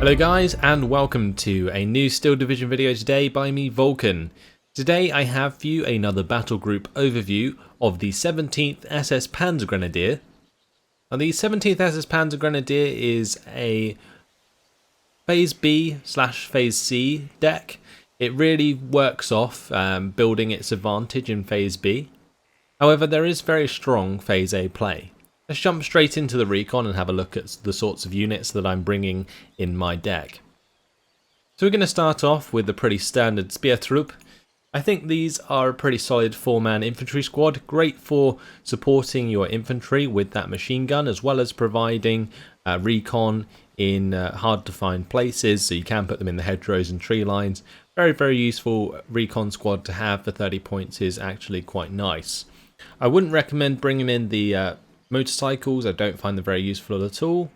Hello guys, and welcome to a new Steel Division video today by me, Vulcan. Today I have for you another battle group overview of the 17th SS-Panzergrenadier. Now the 17th SS-Panzergrenadier is a Phase B / Phase C deck. It really works off building its advantage in Phase B. However, there is very strong Phase A play. Let's jump straight into the Recon and have a look at the sorts of units that I'm bringing in my deck. So we're going to start off with the pretty standard Speertrupp. I think these are a pretty solid 4-man infantry squad, great for supporting your infantry with that machine gun, as well as providing recon in hard to find places, so you can put them in the hedgerows and tree lines. Very useful recon squad to have for 30 points is actually quite nice. I wouldn't recommend bringing in the motorcycles. I don't find them very useful at all.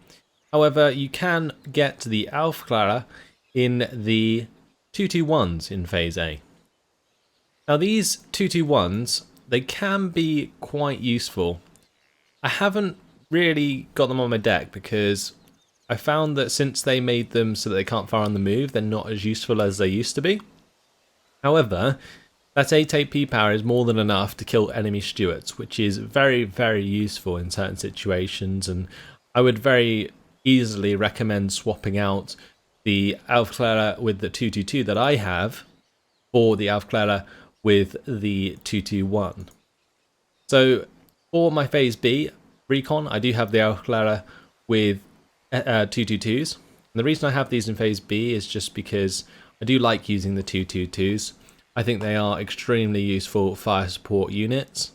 However, you can get the Aufklärer in the 221s in Phase A. Now these 221s, they can be quite useful. I haven't really got them on my deck because I found that since they made them so that they can't fire on the move, they're not as useful as they used to be. However, that 8 AP power is more than enough to kill enemy Stuarts, which is very useful in certain situations, and I would very easily recommend swapping out the Aufklärer with the 222 that I have for the Aufklärer with the 221. So for my Phase B recon, I do have the Aufklärer with 222s. And the reason I have these in Phase B is just because I do like using the 222s. I think they are extremely useful fire support units,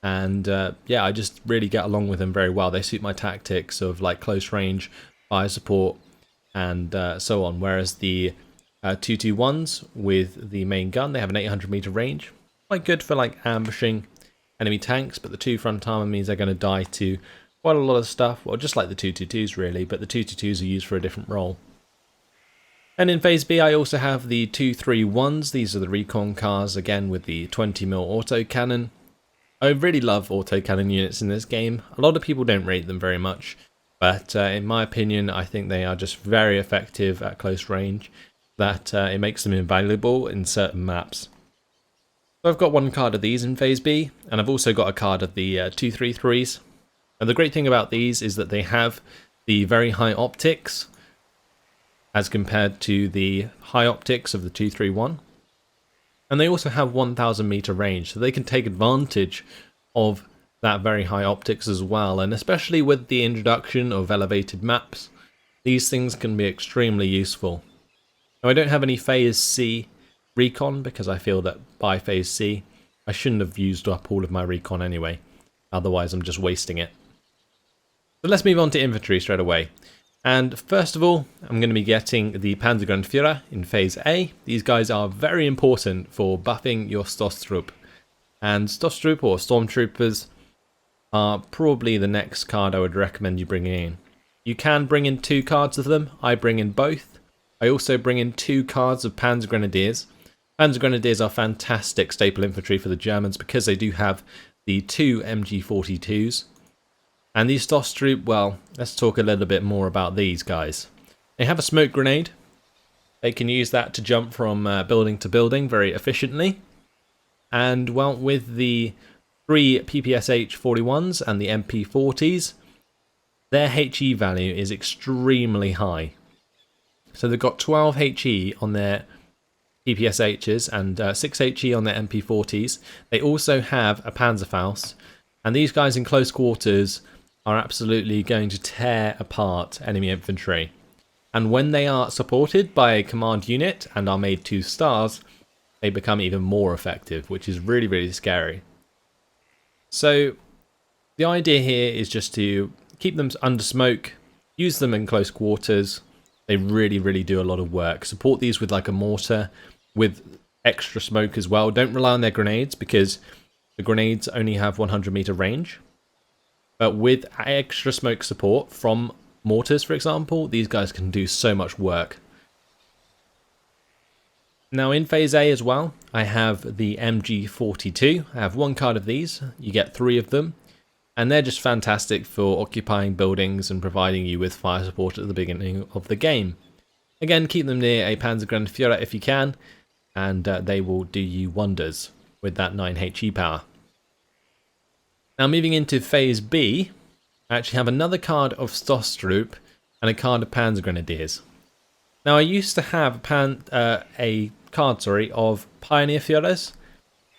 and yeah, I just really get along with them very well. They suit my tactics of like close range, fire support, and so on. Whereas the 221s with the main gun, they have an 800 meter range, quite good for like ambushing enemy tanks. But the 2 front armor means they're going to die to quite a lot of stuff. Well, just like the 222s really, but the 222s are used for a different role. And in Phase B I also have the 231s, these are the recon cars, again with the 20mm autocannon. I really love autocannon units in this game. A lot of people don't rate them very much, but in my opinion I think they are just very effective at close range, that it makes them invaluable in certain maps. So I've got one card of these in Phase B, and I've also got a card of the 233s. And the great thing about these is that they have the very high optics, as compared to the high optics of the 231. And they also have 1000 meter range, so they can take advantage of that very high optics as well. And especially with the introduction of elevated maps, these things can be extremely useful. Now I don't have any Phase C recon because I feel that by Phase C I shouldn't have used up all of my recon anyway, otherwise I'm just wasting it. So let's move on to infantry straight away. And first of all, I'm going to be getting the Panzergrenadier in Phase A. These guys are very important for buffing your Stoßtrupp. And Stoßtrupp or Stormtroopers are probably the next card I would recommend you bringing in. You can bring in 2 cards of them. I bring in both. I also bring in 2 cards of Panzergrenadiers. Panzergrenadiers are fantastic staple infantry for the Germans because they do have the 2 MG42s. And these Stoßtrupp, well, let's talk a little bit more about these guys. They have a smoke grenade. They can use that to jump from building to building very efficiently. And, well, with the 3 PPSH-41s and the MP-40s, their HE value is extremely high. So they've got 12 HE on their PPSHs and 6 HE on their MP-40s. They also have a Panzerfaust. And these guys in close quarters are absolutely going to tear apart enemy infantry. And when they are supported by a command unit and are made 2 stars, they become even more effective, which is really scary. So the idea here is just to keep them under smoke, use them in close quarters. They really do a lot of work. Support these with like a mortar with extra smoke as well. Don't rely on their grenades because the grenades only have 100 meter range. But with extra smoke support from mortars, for example, these guys can do so much work. Now in Phase A as well, I have the MG42. I have 1 card of these. You get 3 of them. And they're just fantastic for occupying buildings and providing you with fire support at the beginning of the game. Again, keep them near a Panzergrenadier if you can, and they will do you wonders with that 9 HE power. Now moving into Phase B, I actually have another card of Stosstroop and a card of Panzergrenadiers. Now I used to have a card of Pioneer Führers,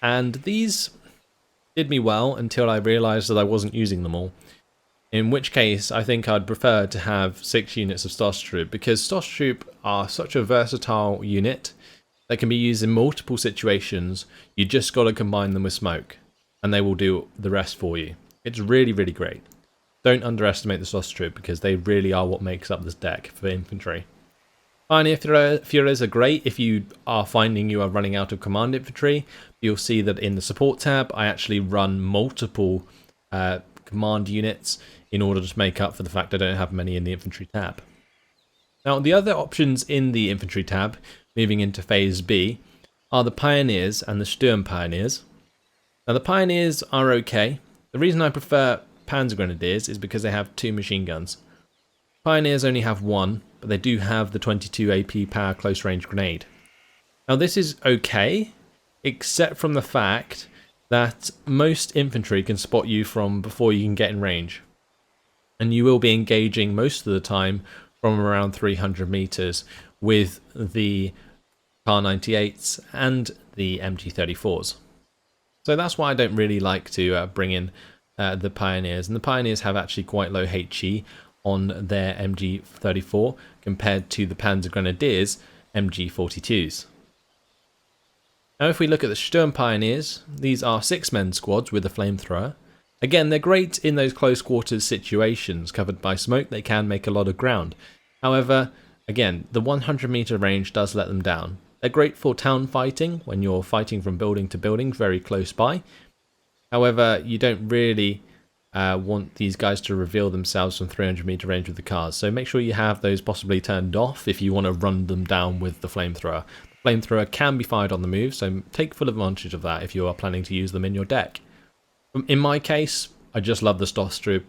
and these did me well until I realised that I wasn't using them all. In which case, I think I'd prefer to have 6 units of Stosstroop, because Stosstroop are such a versatile unit that can be used in multiple situations. You just got to combine them with smoke, and they will do the rest for you. It's really, really great. Don't underestimate the Stosstroop, because they really are what makes up this deck for infantry. Pioneer Führers are great if you are finding you are running out of command infantry. You'll see that in the support tab, I actually run multiple command units in order to make up for the fact I don't have many in the infantry tab. Now the other options in the infantry tab, moving into Phase B, are the Pioneers and the Sturmpioneers. Now the Pioneers are okay. The reason I prefer Panzergrenadiers is because they have 2 machine guns. Pioneers only have 1, but they do have the 22 AP power close range grenade. Now this is okay, except from the fact that most infantry can spot you from before you can get in range. And you will be engaging most of the time from around 300 meters with the Kar-98s and the MG-34s. So that's why I don't really like to bring in the Pioneers. And the Pioneers have actually quite low HE on their MG-34 compared to the Panzergrenadiers MG-42s. Now if we look at the Sturmpioneers, these are 6-man squads with a flamethrower. Again, they're great in those close quarters situations. Covered by smoke, they can make a lot of ground. However, again, the 100 meter range does let them down. They're great for town fighting, when you're fighting from building to building very close by. However, you don't really want these guys to reveal themselves from 300 meter range with the cars. So make sure you have those possibly turned off if you want to run them down with the flamethrower. The flamethrower can be fired on the move, so take full advantage of that if you are planning to use them in your deck. In my case, I just love the Stosstroop,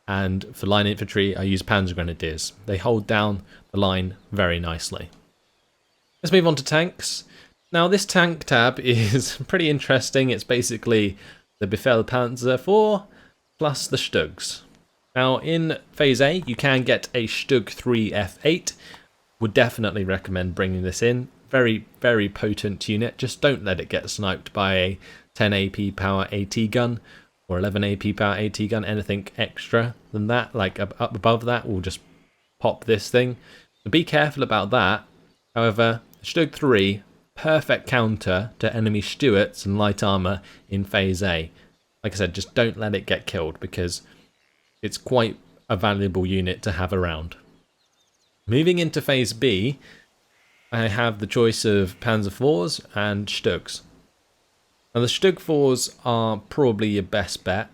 and for line infantry I use Panzergrenadiers. They hold down the line very nicely. Let's move on to tanks. Now this tank tab is pretty interesting. It's basically the Befehlspanzer 4 plus the Stugs. Now in Phase A you can get a Stug 3 F8. Would definitely recommend bringing this in. Very, very potent unit. Just don't let it get sniped by a 10 AP power AT gun or 11 AP power AT gun. Anything extra than that, like up above that, will just pop this thing. So be careful about that. However, Stug 3, perfect counter to enemy Stuarts and light armor in Phase A. Like I said, just don't let it get killed, because it's quite a valuable unit to have around. Moving into Phase B, I have the choice of Panzer 4s and Stugs. Now the Stug 4s are probably your best bet.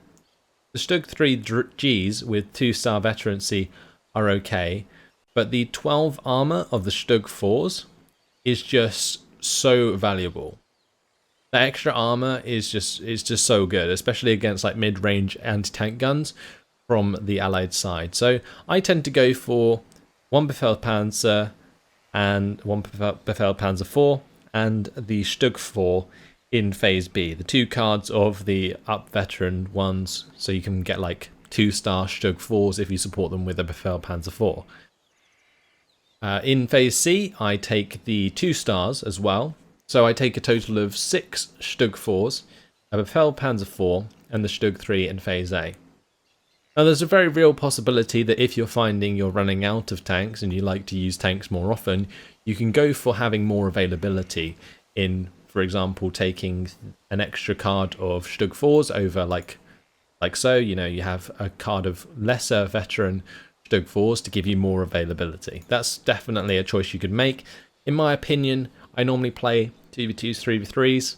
The Stug 3Gs with 2-star veterancy are okay, but the 12 armor of the Stug 4s is just so valuable. The extra armor is just so good, especially against like mid-range anti-tank guns from the Allied side. So I tend to go for one Befehlspanzer and one Befehlspanzer 4 and the Stug 4 in Phase B. The 2 cards of the up veteran ones, so you can get like 2-star Stug 4s if you support them with a Befehlspanzer 4. In Phase C, I take the 2 stars as well. So I take a total of 6 Stug 4s, a Befehlspanzer 4 and the Stug 3 in Phase A. Now there's a very real possibility that if you're finding you're running out of tanks and you like to use tanks more often, you can go for having more availability in, for example, taking an extra card of Stug 4s over like so, you know, you have a card of lesser veteran Stug 4s to give you more availability. That's definitely a choice you could make. In my opinion, I normally play 2v2s, 3v3s.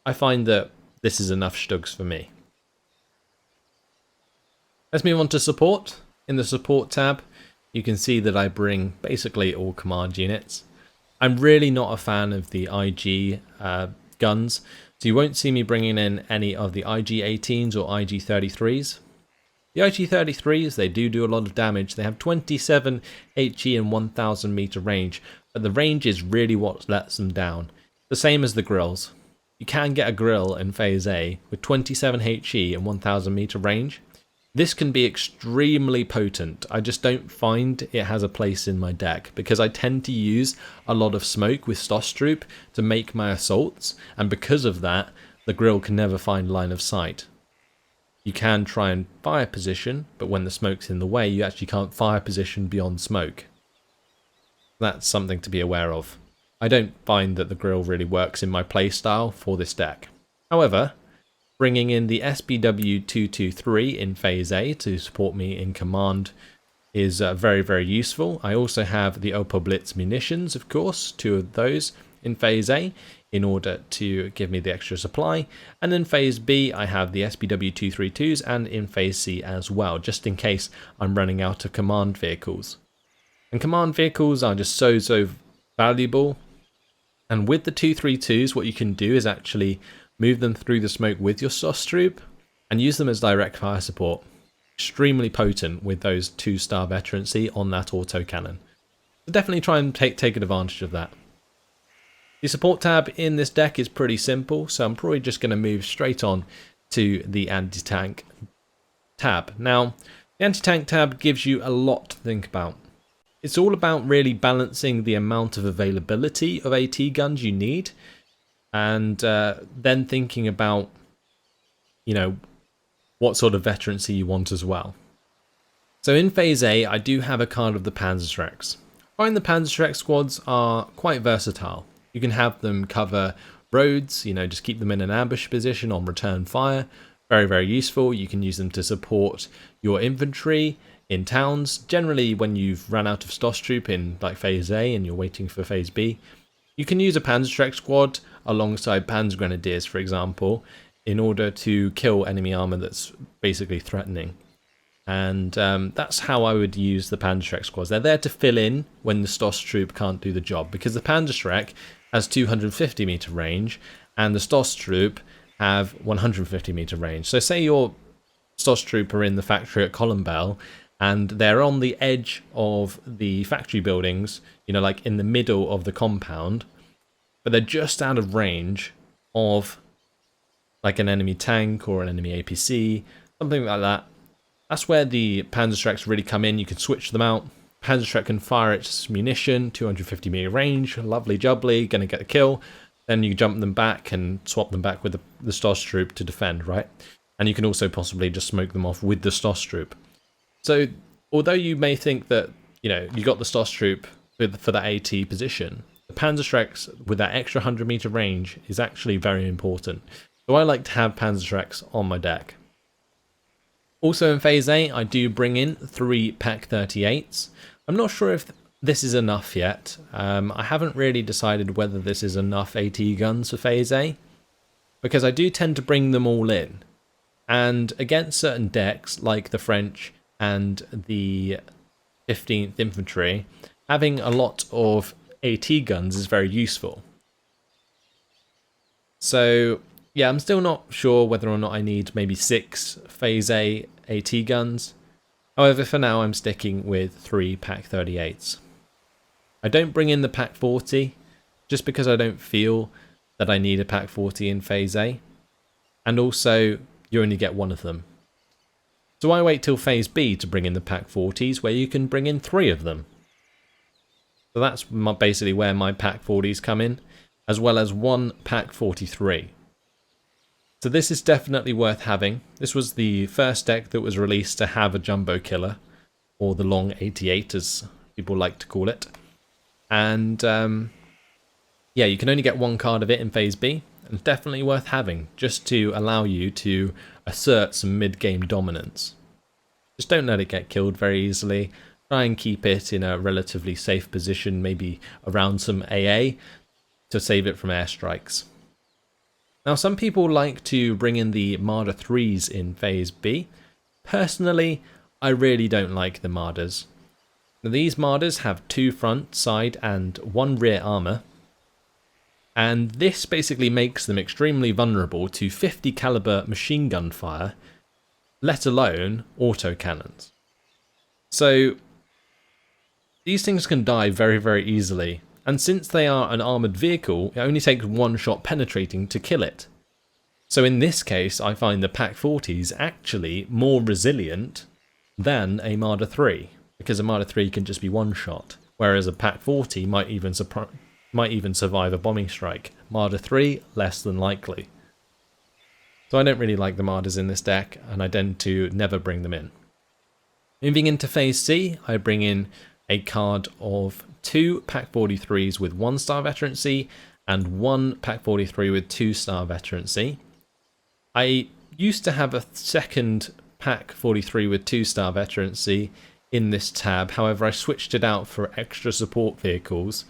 I find that this is enough Stugs for me. Let's move on to support. In the support tab, you can see that I bring basically all command units. I'm really not a fan of the IG guns, so you won't see me bringing in any of the IG-18s or IG-33s. The IT-33s, they do a lot of damage. They have 27 HE and 1000 meter range, but the range is really what lets them down. The same as the grills. You can get a grill in Phase A with 27 HE and 1000 meter range. This can be extremely potent. I just don't find it has a place in my deck because I tend to use a lot of smoke with Stosstroop to make my assaults, and because of that, the grill can never find line of sight. You can try and fire position, but when the smoke's in the way, you actually can't fire position beyond smoke. That's something to be aware of. I don't find that the grill really works in my playstyle for this deck. However, bringing in the SPW223 in Phase A to support me in command is very useful. I also have the Opel Blitz munitions, of course, 2 of those in Phase A in order to give me the extra supply. And in Phase B, I have the SPW232s, and in Phase C as well, just in case I'm running out of command vehicles. And command vehicles are just so valuable. And with the 232s, what you can do is actually move them through the smoke with your Stosstroop and use them as direct fire support. Extremely potent with those 2-star veterancy on that autocannon. So definitely try and take advantage of that. The support tab in this deck is pretty simple, so I'm probably just going to move straight on to the anti-tank tab. Now, the anti-tank tab gives you a lot to think about. It's all about really balancing the amount of availability of AT guns you need, and then thinking about, you know, what sort of veterancy you want as well. So in Phase A, I do have a card of the Panzerschrecks. I find the Panzerschreck squads are quite versatile. You can have them cover roads, you know, just keep them in an ambush position on return fire. Very useful. You can use them to support your infantry in towns. Generally, when you've run out of Stosstroop in like Phase A and you're waiting for Phase B, you can use a Panzerschreck squad alongside Panzergrenadiers, for example, in order to kill enemy armor that's basically threatening. And that's how I would use the Panzerschreck squads. They're there to fill in when the Stosstroop can't do the job, because the Panzerschreck has 250 meter range and the Stosstroop have 150 meter range. So say your Stosstroop are in the factory at Columbell and they're on the edge of the factory buildings, you know, like in the middle of the compound, but they're just out of range of like an enemy tank or an enemy APC, something like that. That's where the Panzerschrecks really come in. You can switch them out. Panzerschreck can fire its munition, 250 meter range, lovely jubbly, gonna get a kill. Then you jump them back and swap them back with the Stosstroop to defend, right? And you can also possibly just smoke them off with the Stosstroop. So, although you may think that, you know, you got the Stosstroop for that AT position, the Panzerschrecks with that extra 100 meter range is actually very important. So I like to have Panzerschrecks on my deck. Also in Phase A, I do bring in 3 Pak-38s. I'm not sure if this is enough yet. I haven't really decided whether this is enough AT guns for Phase A, because I do tend to bring them all in. And against certain decks, like the French and the 15th Infantry, having a lot of AT guns is very useful. So yeah, I'm still not sure whether or not I need maybe 6 Phase A AT guns. However, for now I'm sticking with 3 Pak-38s. I don't bring in the Pak-40 just because I don't feel that I need a Pak-40 in Phase A. And also, you only get 1 of them. So I wait till Phase B to bring in the Pak-40s, where you can bring in 3 of them. So that's basically where my Pak-40s come in, as well as 1 Pak-43. So this is definitely worth having. This was the first deck that was released to have a jumbo killer, or the long 88 as people like to call it. And yeah, you can only get 1 card of it in Phase B, and it's definitely worth having, just to allow you to assert some mid-game dominance. Just don't let it get killed very easily. Try and keep it in a relatively safe position, maybe around some AA, to save it from airstrikes. Now, some people like to bring in the Marder 3s in Phase B. Personally, I really don't like the Marders. Now, these Marders have 2 front, side, and 1 rear armor, and this basically makes them extremely vulnerable to 50 caliber machine gun fire let alone autocannons. So these things can die very, very easily, and since they are an armoured vehicle, it only takes one shot penetrating to kill it. So in this case, I find the Pak-40s actually more resilient than a Marder 3, because a Marder 3 can just be one shot, whereas a Pak-40 might even survive a bombing strike. Marder 3, less than likely. So I don't really like the Marders in this deck, and I tend to never bring them in. Moving into Phase C, I bring in a card of 2 Pak-43s with 1-star veterancy and 1 Pak-43 with 2-star veterancy. I used to have a second Pak-43 with 2-star veterancy in this tab, however I switched it out for extra support vehicles.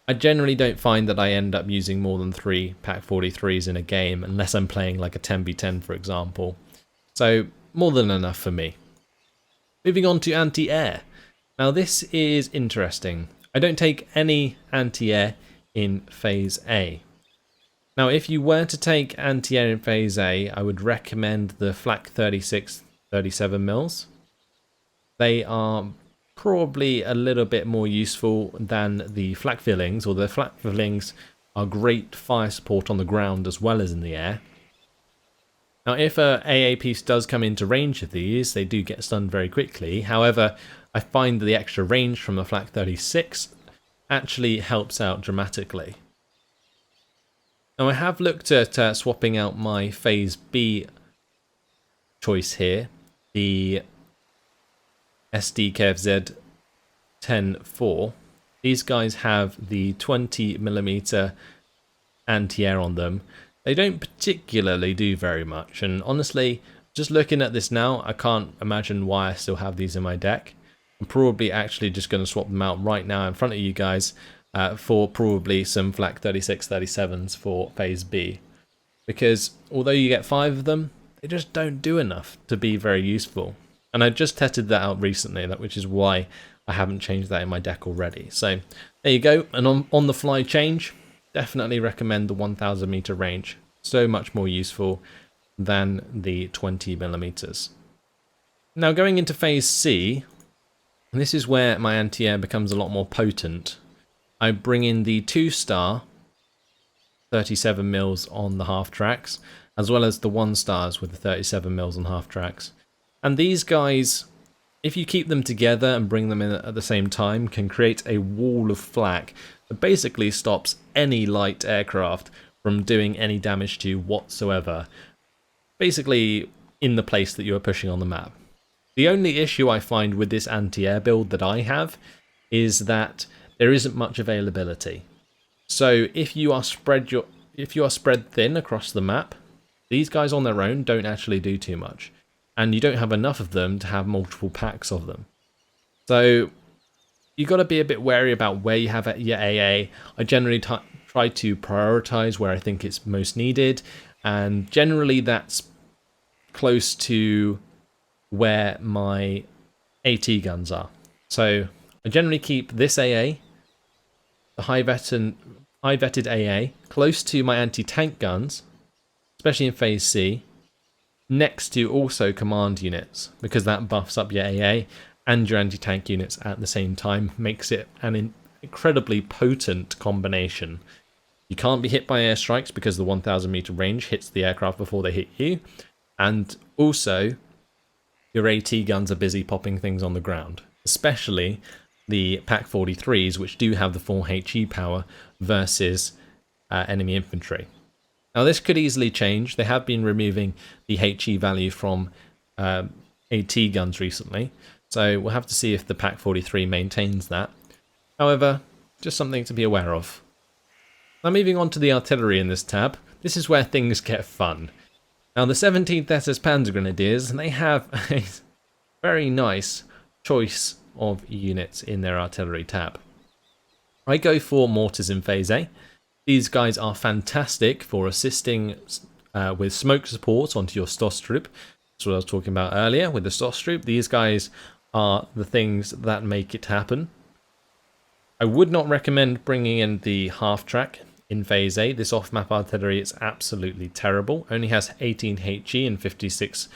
I generally don't find that I end up using more than 3 Pak-43s in a game unless I'm playing like a 10v10 for example. So more than enough for me. Moving on to anti-air. Now this is interesting. I don't take any anti-air in Phase A. Now if you were to take anti-air in Phase A, I would recommend the Flak 36 37mm. They are probably a little bit more useful than the Flak fillings, or the Flak fillings are great fire support on the ground as well as in the air. Now if a AA piece does come into range of these, they do get stunned very quickly. However, I find the extra range from the Flak 36 actually helps out dramatically. Now I have looked at swapping out my Phase B choice here, the SD-KFZ 10-4. These guys have the 20mm anti-air on them. They don't particularly do very much, and honestly, just looking at this now, I can't imagine why I still have these in my deck. I'm probably actually just going to swap them out right now in front of you guys for probably some Flak 36-37s for Phase B. Because although you get 5 of them, they just don't do enough to be very useful. And I just tested that out recently, which is why I haven't changed that in my deck already. So there you go, an on the fly change. Definitely recommend the 1000 meter range. So much more useful than the 20mm. Now going into Phase C, this is where my anti-air becomes a lot more potent. I bring in the 2-star 37mm on the half tracks, as well as the 1-stars with the 37mm on half tracks. And these guys, if you keep them together and bring them in at the same time, can create a wall of flak that basically stops any light aircraft from doing any damage to you whatsoever. Basically in the place that you are pushing on the map. The only issue I find with this anti-air build that I have is that there isn't much availability. So if you are spread thin across the map, these guys on their own don't actually do too much. And you don't have enough of them to have multiple packs of them. So you've got to be a bit wary about where you have your AA. I generally try to prioritize where I think it's most needed, and generally that's close to where my AT guns are. So I generally keep this AA, the high vetted AA, close to my anti-tank guns, especially in Phase C, next to also command units, because that buffs up your AA and your anti-tank units at the same time, makes it an incredibly potent combination. You can't be hit by airstrikes because the 1000 meter range hits the aircraft before they hit you, and also your AT guns are busy popping things on the ground, especially the Pak-43s, which do have the full HE power versus enemy infantry. Now this could easily change. They have been removing the HE value from AT guns recently, so we'll have to see if the Pak-43 maintains that. However, just something to be aware of. Now moving on to the artillery in this tab, this is where things get fun. Now the 17th SS-Panzergrenadiers, they have a very nice choice of units in their artillery tab. I go for mortars in Phase A. These guys are fantastic for assisting with smoke support onto your STOS troop. That's what I was talking about earlier with the STOS troop. These guys are the things that make it happen. I would not recommend bringing in the half track In Phase A, this off-map artillery is absolutely terrible. Only has 18 HE and 56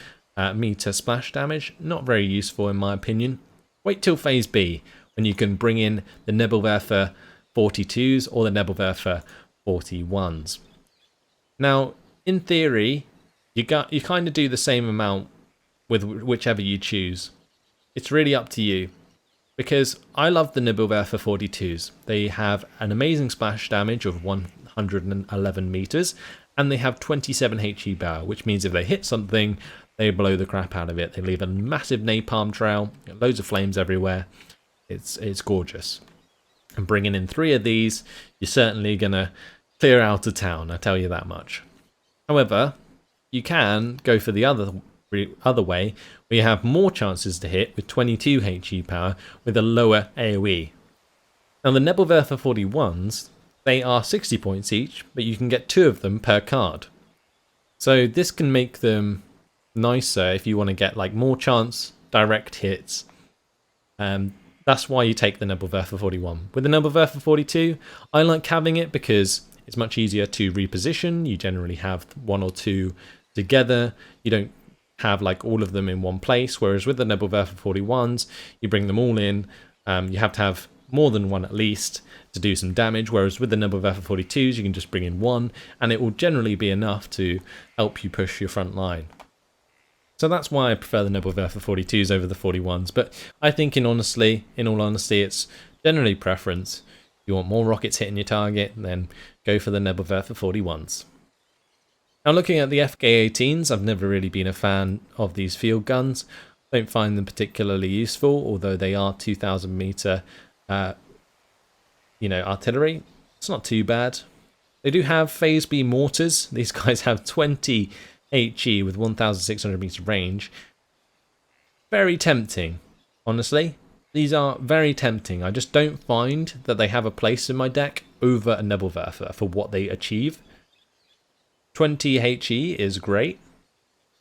meter splash damage. Not very useful in my opinion. Wait till Phase B, when you can bring in the Nebelwerfer 42s or the Nebelwerfer 41s. Now, in theory, you kind of do the same amount with whichever you choose. It's really up to you, because I love the Nebelwerfer 42s. They have an amazing splash damage of 111 meters, and they have 27 HE power, which means if they hit something, they blow the crap out of it. They leave a massive napalm trail, loads of flames everywhere. It's gorgeous. And bringing in 3 of these, you're certainly gonna clear out of town, I tell you that much. However, you can go for the other way, where you have more chances to hit with 22 HE power with a lower AoE. Now the Nebelwerfer 41s, they are 60 points each, but you can get 2 of them per card. So this can make them nicer if you want to get like more chance direct hits. That's why you take the Nebelwerfer 41. With the Nebelwerfer 42, I like having it because it's much easier to reposition. You generally have 1 or 2 together. You don't have like all of them in one place, whereas with the Nebelwerfer 41s, you bring them all in. You have to have more than 1 at least to do some damage, whereas with the Nebelwerfer 42s, you can just bring in 1, and it will generally be enough to help you push your front line. So that's why I prefer the Nebelwerfer 42s over the 41s, but I think in all honesty, it's generally preference. If you want more rockets hitting your target, then go for the Nebelwerfer 41s. Now looking at the FK-18s, I've never really been a fan of these field guns. I don't find them particularly useful, although they are 2,000 meter artillery. It's not too bad. They do have Phase B mortars. These guys have 20 HE with 1,600 meter range. Very tempting, honestly. These are very tempting. I just don't find that they have a place in my deck over a Nebelwerfer for what they achieve. 20 HE is great,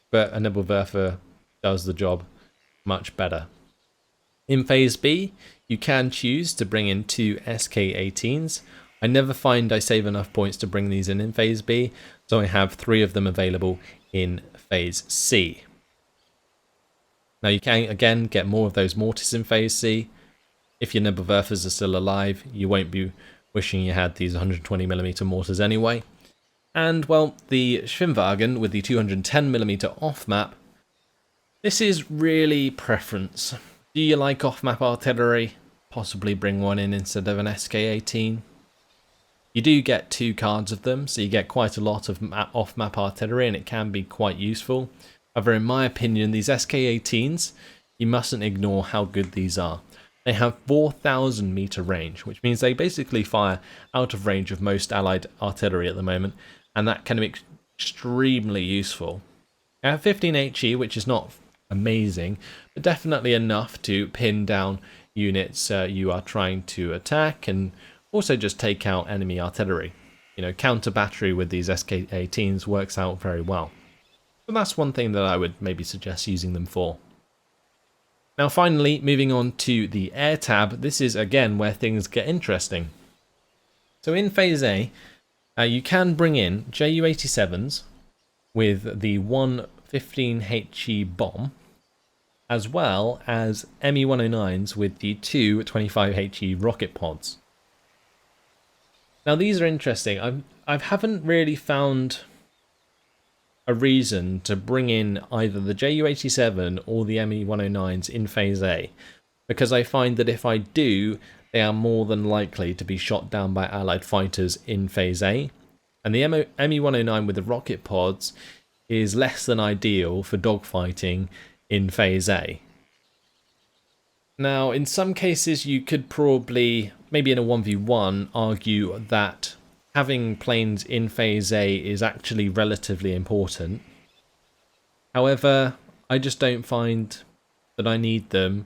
but a Nebelwerfer does the job much better. In Phase B, you can choose to bring in 2 SK-18s. I never find I save enough points to bring these in Phase B, so I have 3 of them available in Phase C. Now you can again get more of those mortars in Phase C. If your Nebelwerfers are still alive, you won't be wishing you had these 120mm mortars anyway. And well, the Schwimmwagen with the 210mm off-map, this is really preference. Do you like off-map artillery? Possibly bring one in instead of an SK-18. You do get 2 cards of them, so you get quite a lot of off-map artillery, and it can be quite useful. However, in my opinion, these SK-18s, you mustn't ignore how good these are. They have 4,000 meter range, which means they basically fire out of range of most allied artillery at the moment, and that can be extremely useful. They have 15 HE, which is not amazing, but definitely enough to pin down units you are trying to attack, and also just take out enemy artillery. You know, counter battery with these SK-18s works out very well. So that's one thing that I would maybe suggest using them for. Now finally, moving on to the air tab, this is again where things get interesting. So in Phase A, you can bring in Ju-87s with the 115 HE bomb, as well as Me-109s with the 2 25 HE rocket pods. Now these are interesting. I haven't really found a reason to bring in either the Ju-87 or the Me-109s in Phase A, because I find that if I do, they are more than likely to be shot down by allied fighters in Phase A, and the Me-109 with the rocket pods is less than ideal for dogfighting in Phase A. Now, in some cases, you could probably, maybe in a 1v1, argue that having planes in Phase A is actually relatively important. However, I just don't find that I need them,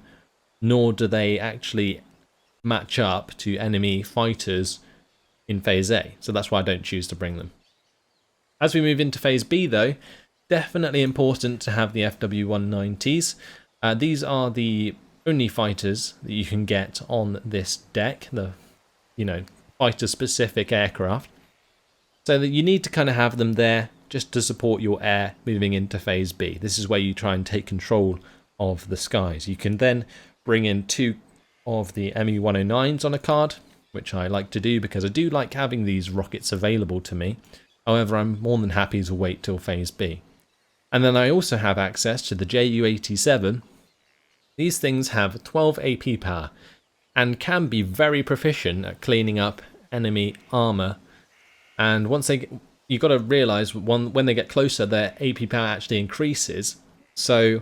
nor do they actually match up to enemy fighters in Phase A, so that's why I don't choose to bring them. As we move into Phase B though, definitely important to have the FW-190s. These are the only fighters that you can get on this deck, the fighter-specific aircraft. So that you need to kind of have them there just to support your air moving into Phase B. This is where you try and take control of the skies. You can then bring in 2 of the ME-109s on a card, which I like to do because I do like having these rockets available to me. However, I'm more than happy to wait till Phase B. And then I also have access to the Ju-87. These things have 12 AP power and can be very proficient at cleaning up enemy armor. And once you've got to realize when they get closer, their AP power actually increases. So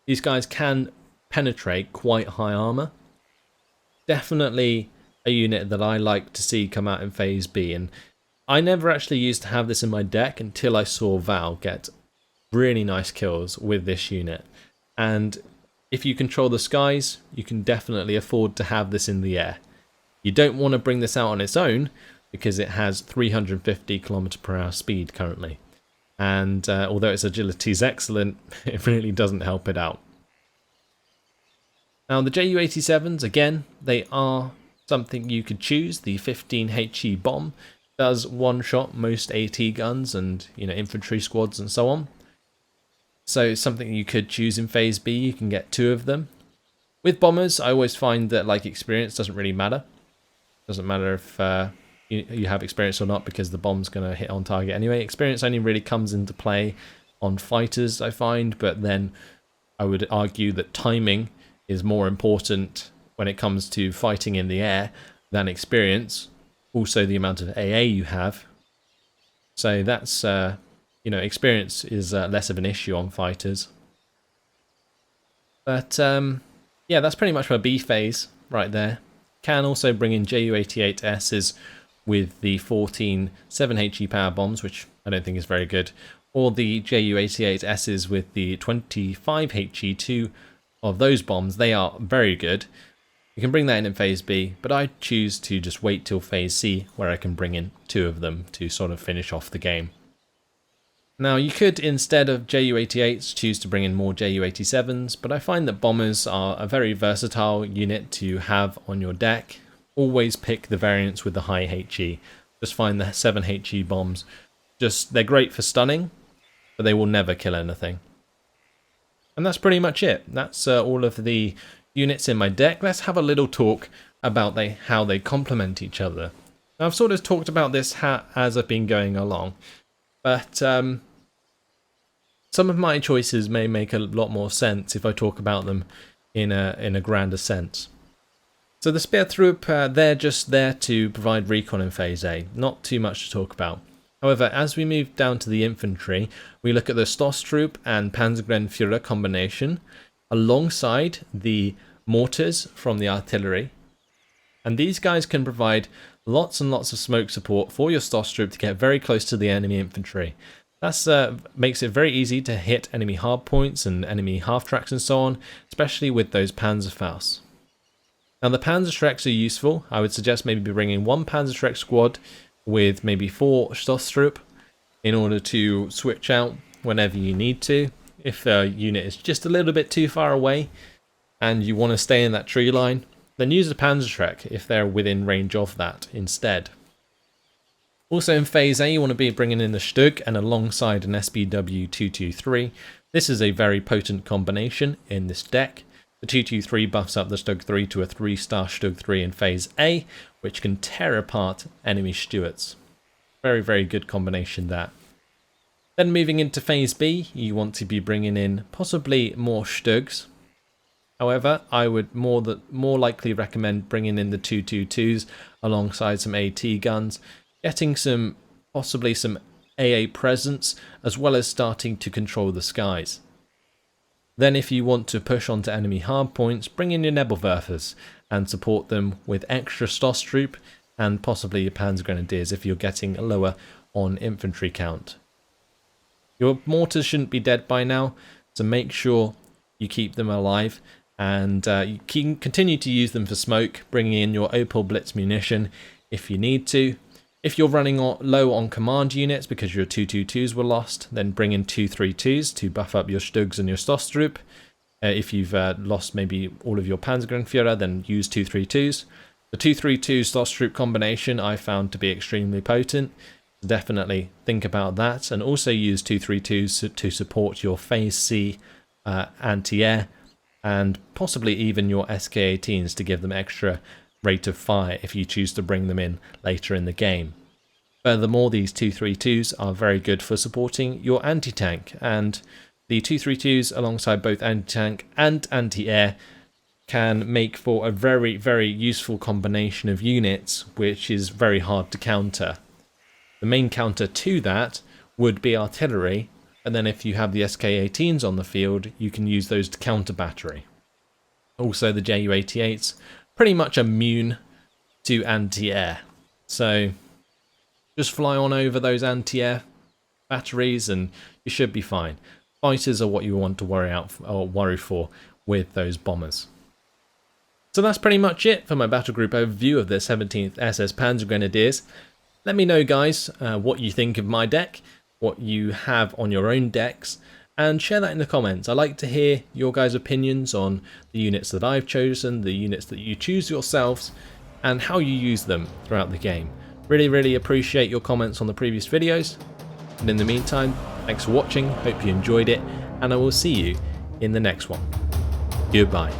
these guys can penetrate quite high armor. Definitely a unit that I like to see come out in Phase B. And I never actually used to have this in my deck until I saw Val get really nice kills with this unit. And if you control the skies, you can definitely afford to have this in the air. You don't want to bring this out on its own because it has 350 km/h speed currently. And although its agility is excellent, it really doesn't help it out. Now the Ju-87s, again, they are something you could choose. The 15HE bomb does one-shot most AT guns and infantry squads and so on. So it's something you could choose in Phase B. You can get 2 of them. With bombers, I always find that experience doesn't really matter. Doesn't matter if you have experience or not, because the bomb's going to hit on target anyway. Experience only really comes into play on fighters, I find, but then I would argue that timing is more important when it comes to fighting in the air than experience. Also the amount of AA you have. So that's, experience is less of an issue on fighters. But yeah, that's pretty much my B phase right there. Can also bring in Ju-88Ss with the 14 7HE power bombs, which I don't think is very good, or the Ju-88Ss with the 25HE, 2 of those bombs. They are very good. You can bring that in Phase B, but I choose to just wait till Phase C, where I can bring in 2 of them to sort of finish off the game. Now you could, instead of Ju-88s, choose to bring in more Ju-87s, but I find that bombers are a very versatile unit to have on your deck. Always pick the variants with the high HE. Just find the 7HE bombs. They're great for stunning, but they will never kill anything. And that's pretty much it. That's all of the units in my deck. Let's have a little talk about how they complement each other. Now, I've sort of talked about this as I've been going along, but some of my choices may make a lot more sense if I talk about them in a grander sense. So the Speer Troop, they're just there to provide recon in Phase A. Not too much to talk about. However, as we move down to the infantry, we look at the Stoss Troop and Panzergrenadier combination alongside the mortars from the artillery. And these guys can provide lots and lots of smoke support for your Stoss Troop to get very close to the enemy infantry. That makes it very easy to hit enemy hardpoints and enemy half-tracks and so on, especially with those Panzerfaust. Now the Panzerschrecks are useful. I would suggest maybe bringing 1 Panzerschreck squad with maybe 4 Stoss Troop in order to switch out whenever you need to. If a unit is just a little bit too far away and you want to stay in that tree line, then use a Panzerschreck if they're within range of that instead. Also in Phase A, you want to be bringing in the Stug and alongside an SBW-223. This is a very potent combination in this deck. The 223 buffs up the Stug 3 to a 3-star Stug 3 in Phase A, which can tear apart enemy Stuarts. Very, very good combination there. Then moving into Phase B, you want to be bringing in possibly more Stugs. However, I would more likely recommend bringing in the 222s alongside some AT guns, getting possibly some AA presence, as well as starting to control the skies. Then if you want to push onto enemy hardpoints, bring in your Nebelwerfers and support them with extra Stoss Troop and possibly your Panzergrenadiers if you're getting lower on infantry count. Your mortars shouldn't be dead by now, so make sure you keep them alive and you can continue to use them for smoke, bringing in your Opel Blitz munition if you need to. If you're running low on command units because your 222s were lost, then bring in 232s to buff up your Stugs and your Stoss Troop. If you've lost maybe all of your Panzergrenadier, then use 232s. The 232 Stoss Troop combination I found to be extremely potent. Definitely think about that, and also use 232s to support your Phase C anti-air, and possibly even your SK-18s to give them extra rate of fire if you choose to bring them in later in the game. Furthermore, these 232s are very good for supporting your anti-tank, and the 232s alongside both anti-tank and anti-air can make for a very, very useful combination of units, which is very hard to counter. The main counter to that would be artillery, and then if you have the SK-18s on the field, you can use those to counter battery. Also, the Ju-88s pretty much immune to anti-air, so just fly on over those anti-air batteries and you should be fine. Fighters are what you want to worry for with those bombers. So that's pretty much it for my battle group overview of the 17th SS-Panzergrenadiers. Let me know, guys, what you think of my deck, what you have on your own decks, and share that in the comments. I like to hear your guys' opinions on the units that I've chosen, the units that you choose yourselves, and how you use them throughout the game. Really, really appreciate your comments on the previous videos. And in the meantime, thanks for watching, hope you enjoyed it, and I will see you in the next one. Goodbye.